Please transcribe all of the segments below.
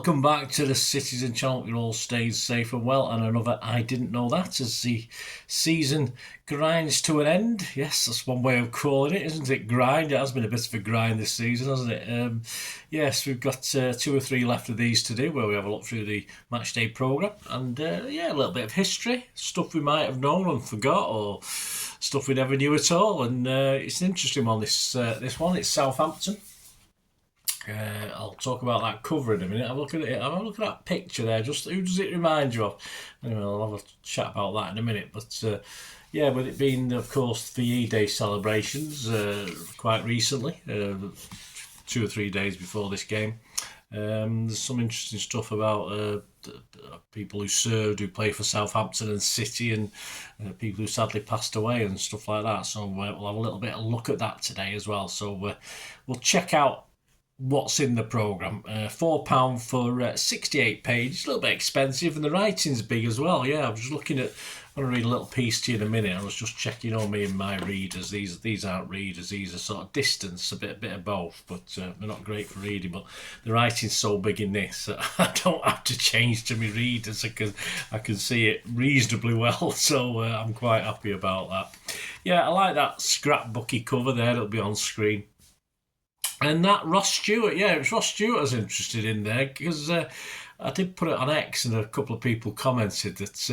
welcome back to the Citizen Channel. You all stayed safe and well, and another I Didn't Know That as the season grinds to an end. Yes, that's one way of calling it, isn't it? Grind. It has been a bit of a grind this season, hasn't it? Yes, we've got 2 or 3 left of these to do, where we have a look through the matchday programme, and a little bit of history, stuff we might have known and forgot, or stuff we never knew at all. And it's an interesting one. This one, it's Southampton. I'll talk about that cover in a minute. Have a look at it. Have a look at that picture there. Just who does it remind you of? Anyway, I'll have a chat about that in a minute. But with it being, of course, VE Day celebrations quite recently, 2 or 3 days before this game. There's some interesting stuff about people who served, who play for Southampton and City, and people who sadly passed away and stuff like that. So we'll have a little bit of a look at that today as well. So we'll check out what's in the programme. £4 for 68 pages, a little bit expensive, and the writing's big as well. I was just looking at, I'm going to read a little piece to you in a minute. I was just checking on me and my readers. These aren't readers, these are sort of distance, a bit of both, but they're not great for reading. But the writing's so big in this that I don't have to change to my readers because I can see it reasonably well, so I'm quite happy about that. I like that scrapbooky cover there that'll be on screen. And that Ross Stewart, it was Ross Stewart I was interested in there, because I did put it on X and a couple of people commented that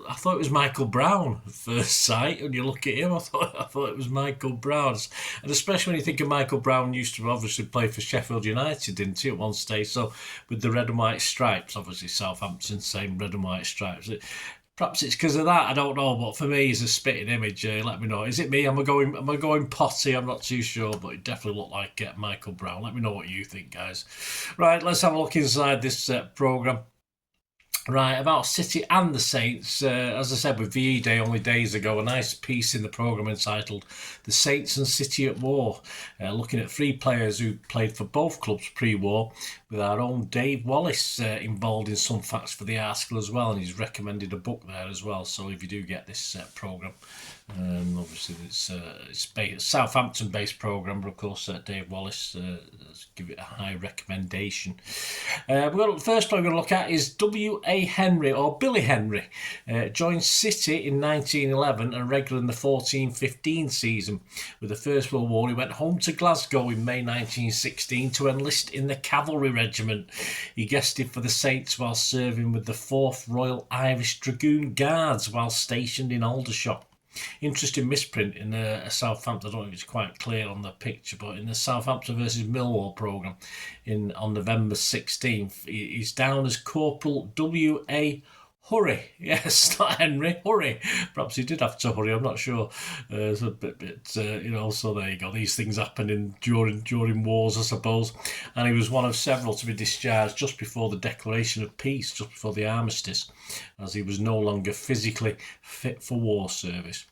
I thought it was Michael Brown at first sight. When you look at him, I thought it was Michael Brown. And especially when you think of Michael Brown, used to obviously play for Sheffield United, didn't he, at one stage? So with the red and white stripes, obviously Southampton, same red and white stripes. Perhaps it's because of that, I don't know, but for me, it's a spitting image. Let me know. Is it me? Am I going potty? I'm not too sure, but it definitely looked like Michael Brown. Let me know what you think, guys. Right, let's have a look inside this programme. Right, about City and the Saints, as I said with VE Day only days ago, a nice piece in the programme entitled The Saints and City at War, looking at 3 players who played for both clubs pre-war, with our own Dave Wallace involved in some facts for the article as well, and he's recommended a book there as well. So if you do get this programme, obviously it's a Southampton-based programme, but of course Dave Wallace give it a high recommendation. The first player we're going to look at is W.A. Henry, or Billy Henry. Joined City in 1911 and regular in the 14-15 season. With the First World War, he went home to Glasgow in May 1916 to enlist in the Cavalry Regiment. He guested for the Saints while serving with the 4th Royal Irish Dragoon Guards while stationed in Aldershot. Interesting misprint in Southampton. I don't know if it's quite clear on the picture, but in the Southampton versus Millwall programme on November 16th, he's down as Corporal W.A. Hurry. Yes, not Henry, Hurry. Perhaps he did have to hurry, I'm not sure. It's a bit so there you go. These things happen during wars, I suppose. And he was one of several to be discharged just before the declaration of peace, just before the armistice, as he was no longer physically fit for war service.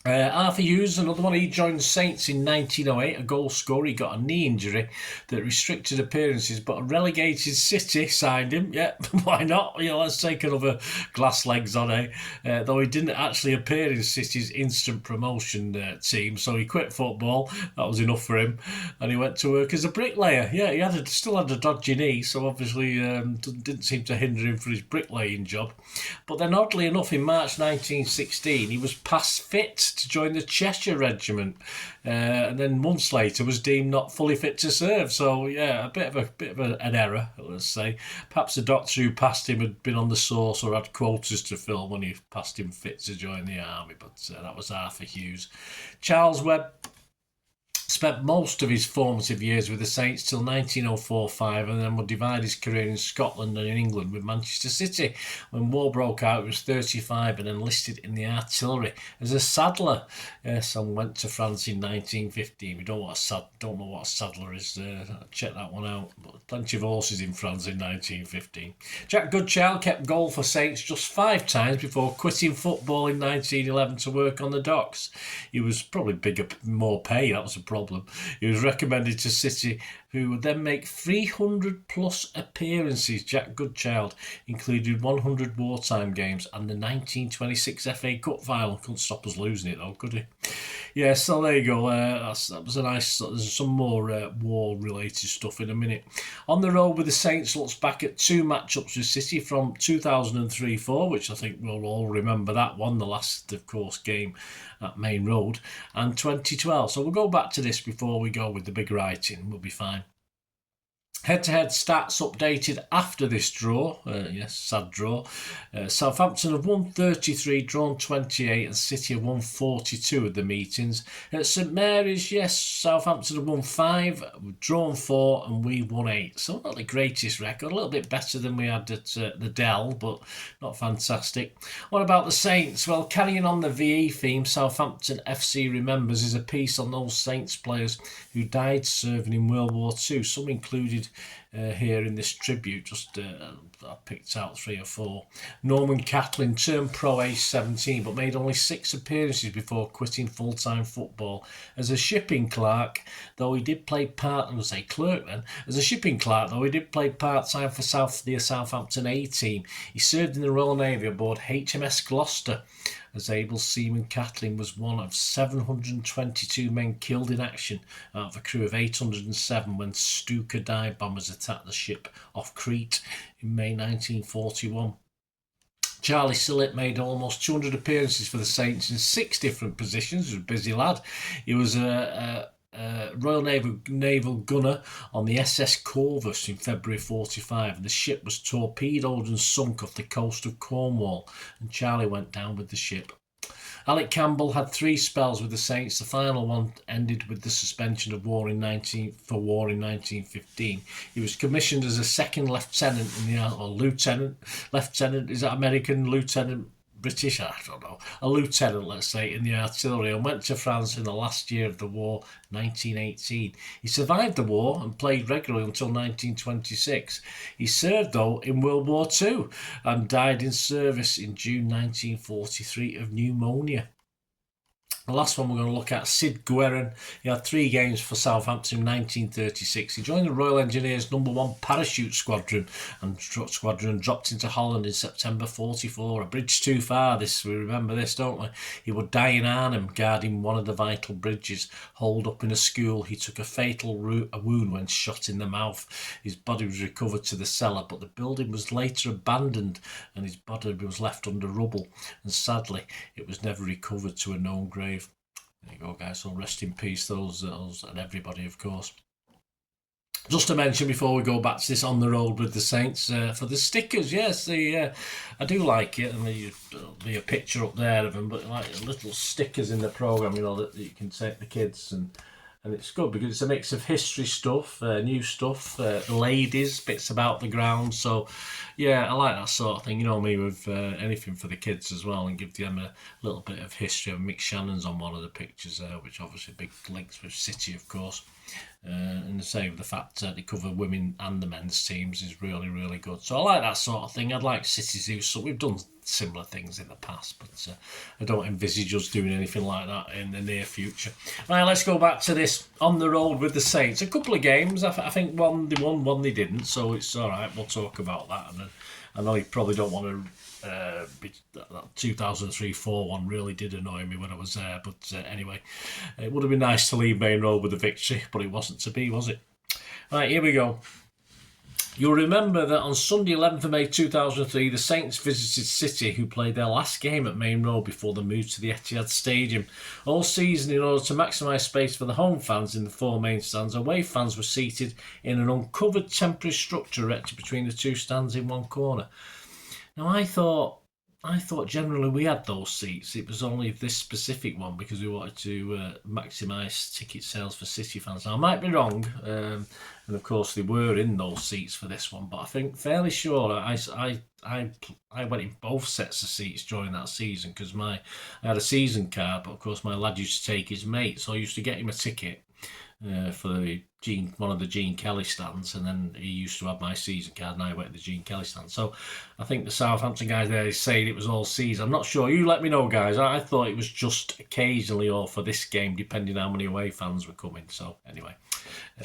Arthur Hughes, another one. He joined Saints in 1908, a goal scorer. He got a knee injury that restricted appearances, but a relegated City signed him. Yeah, why not? Let's take another glass legs on, though he didn't actually appear in City's instant promotion team, so he quit football. That was enough for him, and he went to work as a bricklayer. Yeah, he still had a dodgy knee, so obviously didn't seem to hinder him for his bricklaying job. But then, oddly enough, in March 1916, he was past fit to join the Cheshire Regiment, and then months later was deemed not fully fit to serve. So a bit of an error, let's say. Perhaps the doctor who passed him had been on the source or had quotas to fill when he passed him fit to join the army. But that was Arthur Hughes. Charles Webb spent most of his formative years with the Saints till 1904-05, and then would divide his career in Scotland and in England with Manchester City. When war broke out, he was 35 and enlisted in the artillery as a saddler. Yes, and went to France in 1915. We don't know what a saddler is. Check that one out. But plenty of horses in France in 1915. Jack Goodchild kept goal for Saints just 5 times before quitting football in 1911 to work on the docks. He was probably more pay. That was a problem. He was recommended to City who would then make 300 plus appearances. Jack Goodchild included 100 wartime games and the 1926 FA Cup final. Couldn't stop us losing it though, could he? Yeah, so there you go. That was a nice. There's some more war-related stuff in a minute. On the road with the Saints looks back at 2 matchups with City from 2003-04, which I think we'll all remember that one, the last, of course, game at Main Road, and 2012. So we'll go back to this before we go with the big writing. We'll be fine. Head-to-head stats updated after this draw. Yes, sad draw. Southampton have won 33, drawn 28, and City have won 42 of the meetings. At St Mary's, yes, Southampton have won 5, drawn 4, and we won 8. So not the greatest record. A little bit better than we had at the Dell, but not fantastic. What about the Saints? Well, carrying on the VE theme, Southampton FC Remembers is a piece on those Saints players who died serving in World War II. Some included here in this tribute, just I picked out 3 or 4. Norman Catlin turned pro age 17 but made only 6 appearances before quitting full-time football as a shipping clerk, though he did play as a shipping clerk, though he did play part-time for the Southampton A team. He served in the Royal Navy aboard HMS Gloucester. As able seaman, Catlin was one of 722 men killed in action out of a crew of 807 when Stuka dive bombers attacked the ship off Crete in May 1941. Charlie Sillett made almost 200 appearances for the Saints in 6 different positions. He was a busy lad. He was a Royal Naval gunner on the SS Corvus in February 45, and the ship was torpedoed and sunk off the coast of Cornwall, and Charlie went down with the ship. Alec Campbell had 3 spells with the Saints. The final one ended with the suspension of war in 1915. He was commissioned as a second lieutenant lieutenant, is that American lieutenant? British, I don't know, a lieutenant, let's say, in the artillery, and went to France in the last year of the war, 1918. He survived the war and played regularly until 1926. He served, though, in World War II and died in service in June 1943 of pneumonia. The last one we're going to look at, Sid Guerin. He had 3 games for Southampton in 1936. He joined the Royal Engineers No. 1 Parachute Squadron and dropped into Holland in September 44. A bridge too far, we remember this, don't we? He would die in Arnhem guarding one of the vital bridges. Holed up in a school, he took a fatal wound when shot in the mouth. His body was recovered to the cellar, but the building was later abandoned and his body was left under rubble. And sadly, it was never recovered to a known grave. There you go, guys. So rest in peace, those and everybody, of course. Just to mention before we go back to this on the road with the Saints, for the stickers, yes, I do like it. I mean, there'll be a picture up there of them, but like little stickers in the programme, that you can take the kids, and it's good because it's a mix of history stuff, new stuff, ladies, bits about the ground. So, yeah, I like that sort of thing. You know me with anything for the kids as well, and give them a little bit of history. Mick Shannon's on one of the pictures there, which obviously big links with City, of course. And the same with the fact that they cover women and the men's teams is really, really good. So I like that sort of thing. I'd like City to do so. We've done similar things in the past, but I don't envisage us doing anything like that in the near future. Right, let's go back to this on the road with the Saints. A couple of games. I think one they won, one they didn't. So it's all right. We'll talk about that. And I know you probably don't want to. That 2003-4 one really did annoy me when I was there, but anyway, it would have been nice to leave Main Road with a victory, but it wasn't to be, was it? Right, here we go. You'll remember that on Sunday 11th of May 2003, the Saints visited City, who played their last game at Main Road before the move to the Etihad Stadium. All season, in order to maximise space for the home fans in the 4 main stands, away fans were seated in an uncovered temporary structure erected between the 2 stands in one corner. Now, I thought generally we had those seats. It was only this specific one because we wanted to maximise ticket sales for City fans. Now, I might be wrong, and of course they were in those seats for this one, but I think fairly sure I went in both sets of seats during that season because I had a season card, but of course my lad used to take his mate, so I used to get him a ticket for the one of the Gene Kelly stands, and then he used to have my season card, and I went to the Gene Kelly stand. So I think the Southampton guys there is saying it was all season. I'm not sure. You let me know, guys. I thought it was just occasionally or for this game, depending how many away fans were coming. So anyway,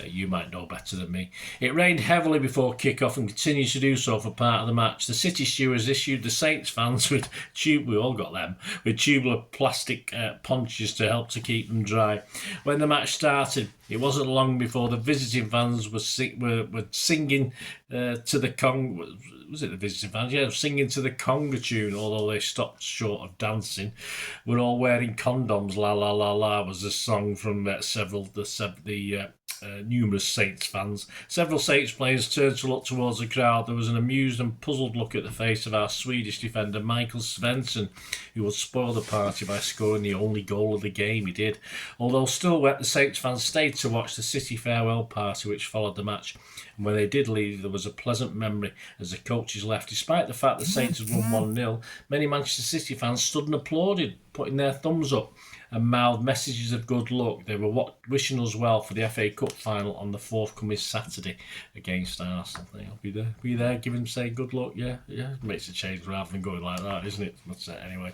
you might know better than me. It rained heavily before kick-off and continues to do so for part of the match. The City stewards issued the Saints fans with we all got them, with tubular plastic ponchos to help to keep them dry. When the match started, it wasn't long before the visiting fans were singing to the Kong. Was it the visiting fans? Yeah, singing to the conga tune, although they stopped short of dancing. We're all wearing condoms, la la la la, was a song from numerous Saints fans. Several Saints players turned to look towards the crowd. There was an amused and puzzled look at the face of our Swedish defender, Michael Svensson, who would spoil the party by scoring the only goal of the game. He did. Although still wet, the Saints fans stayed to watch the City farewell party which followed the match. And when they did leave, there was a pleasant memory as the coaches left. Despite the fact the Saints had won 1-0, many Manchester City fans stood and applauded, putting their thumbs up and mouthed messages of good luck. They were wishing us well for the FA Cup final on the forthcoming Saturday against Arsenal. I'll be there. Be there, give him say good luck. Yeah. It makes a change rather than going like that, isn't it? That's it anyway.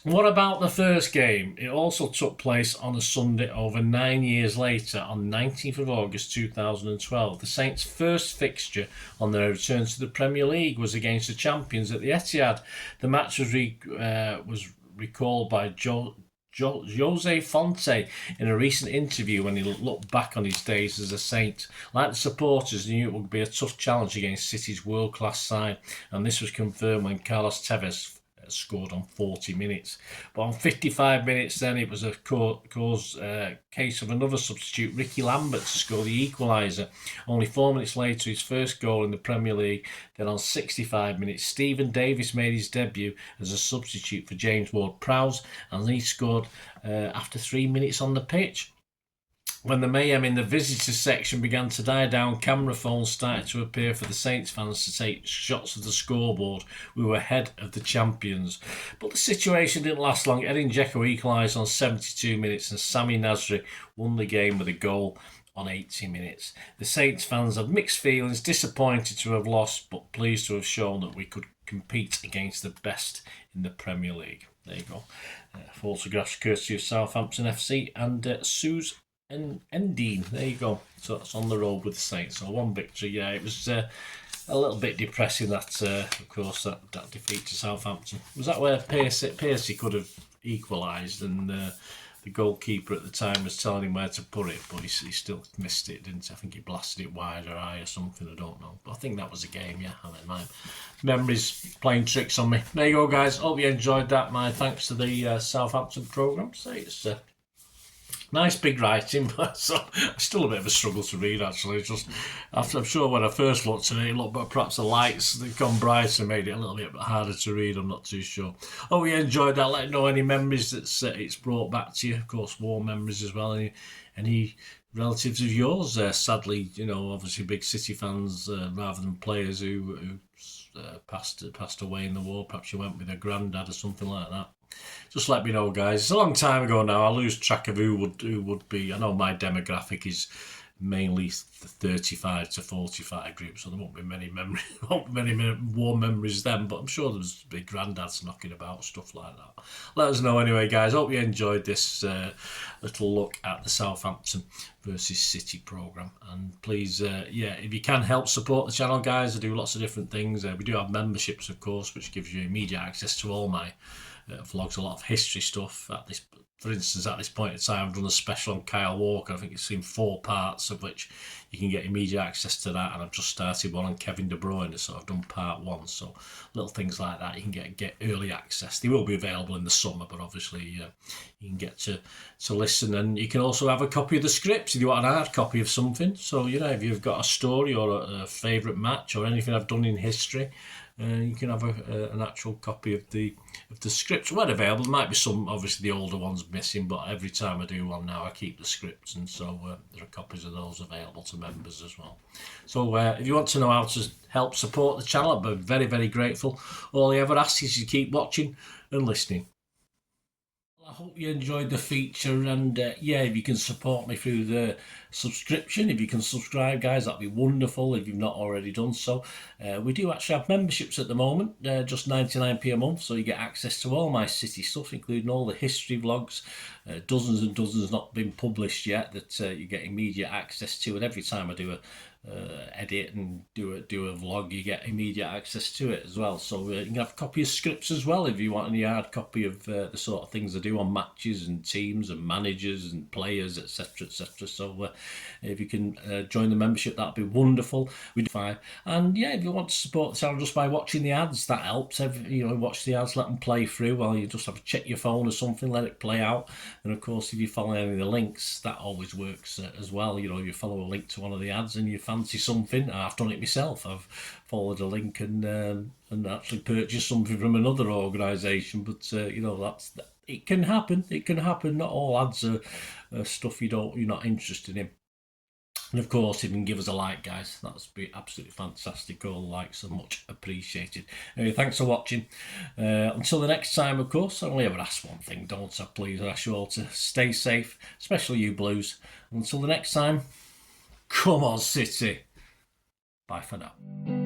What about the first game? It also took place on a Sunday over 9 years later on 19th of August 2012. The Saints' first fixture on their return to the Premier League was against the champions at the Etihad. The match was recalled by Jose Fonte in a recent interview when he looked back on his days as a Saint. Like the supporters, he knew it would be a tough challenge against City's world-class side, and this was confirmed when Carlos Tevez scored on 40 minutes. But on 55 minutes then, it was a case of another substitute, Ricky Lambert, to score the equaliser. Only 4 minutes later, his first goal in the Premier League. Then on 65 minutes, Stephen Davis made his debut as a substitute for James Ward-Prowse, and he scored after 3 minutes on the pitch. When the mayhem in the visitors section began to die down, camera phones started to appear for the Saints fans to take shots of the scoreboard. We were ahead of the champions. But the situation didn't last long. Edin Dzeko equalised on 72 minutes and Sami Nasri won the game with a goal on 80 minutes. The Saints fans had mixed feelings, disappointed to have lost, but pleased to have shown that we could compete against the best in the Premier League. There you go. Photographs courtesy of Southampton FC and Suze Endine. There you go. So that's on the road with the Saints. So one victory. Yeah, it was a little bit depressing that, of course, that defeat to Southampton. Was that where Piercy could have equalised and the goalkeeper at the time was telling him where to put it, but he still missed it, didn't he? I think he blasted it wide or high or something, I don't know. But I think that was a game, yeah. I mean, my memories playing tricks on me. There you go, guys. Hope you enjoyed that. My thanks to the Southampton programme. So it's nice big writing, but so still a bit of a struggle to read actually. It's just I'm sure when I first looked at it looked, but perhaps the lights they've gone brighter and made it a little bit harder to read. I'm not too sure. Oh, we enjoyed that. Let me know any memories that it's brought back to you. Of course, war memories as well. Any relatives of yours? Sadly, obviously big City fans rather than players who passed away in the war. Perhaps you went with a granddad or something like that. Just let me know, guys. It's a long time ago now. I lose track of who would be. I know my demographic is mainly 35 to 45 group, so there won't be many war memories then. But I'm sure there's big granddads knocking about, stuff like that. Let us know anyway, guys. Hope you enjoyed this little look at the Southampton versus City programme. And please, if you can help support the channel, guys. I do lots of different things. We do have memberships, of course, which gives you immediate access to all my vlogs, a lot of history stuff. For instance, at this point in time, I've done a special on Kyle Walker. I think it's in 4 parts, of which you can get immediate access to that. And I've just started one on Kevin De Bruyne, so I've done part 1. So little things like that, you can get early access. They will be available in the summer, but obviously you can get to listen. And you can also have a copy of the scripts if you want an hard copy of something. So if you've got a story or a favourite match or anything I've done in history, you can have an actual copy of the scripts when available. There might be some, obviously the older ones missing, but every time I do one now I keep the scripts, and so there are copies of those available to members as well. So if you want to know how to help support the channel, I'd be very, very grateful. All I ever ask is you keep watching and listening. I hope you enjoyed the feature, and yeah, if you can support me through the subscription, if you can subscribe, guys, that'd be wonderful if you've not already done so. We do actually have memberships at the moment, just 99p a month, so you get access to all my City stuff, including all the history vlogs, dozens and dozens not been published yet that you get immediate access to, and every time I do a edit and do a vlog, you get immediate access to it as well. So you can have a copy of scripts as well if you want any hard copy of the sort of things I do on matches and teams and managers and players, etc, etc. So if you can join the membership, that'd be wonderful. We do fine. And yeah, if you want to support the channel just by watching the ads, that helps. Watch the ads, let them play through while you just have to check your phone or something, let it play out. And of course, if you follow any of the links, that always works as well. If you follow a link to one of the ads and you fancy something, I've done it myself. I've followed a link and actually purchased something from another organisation. But it can happen. It can happen. Not all ads are stuff you're not interested in. And of course, if you can give us a like, guys, that's be absolutely fantastic. All likes are much appreciated. Anyway, thanks for watching. Until the next time, of course, I only ever ask one thing, don't I? Please, I ask you all to stay safe, especially you Blues. Until the next time, come on, City. Bye for now.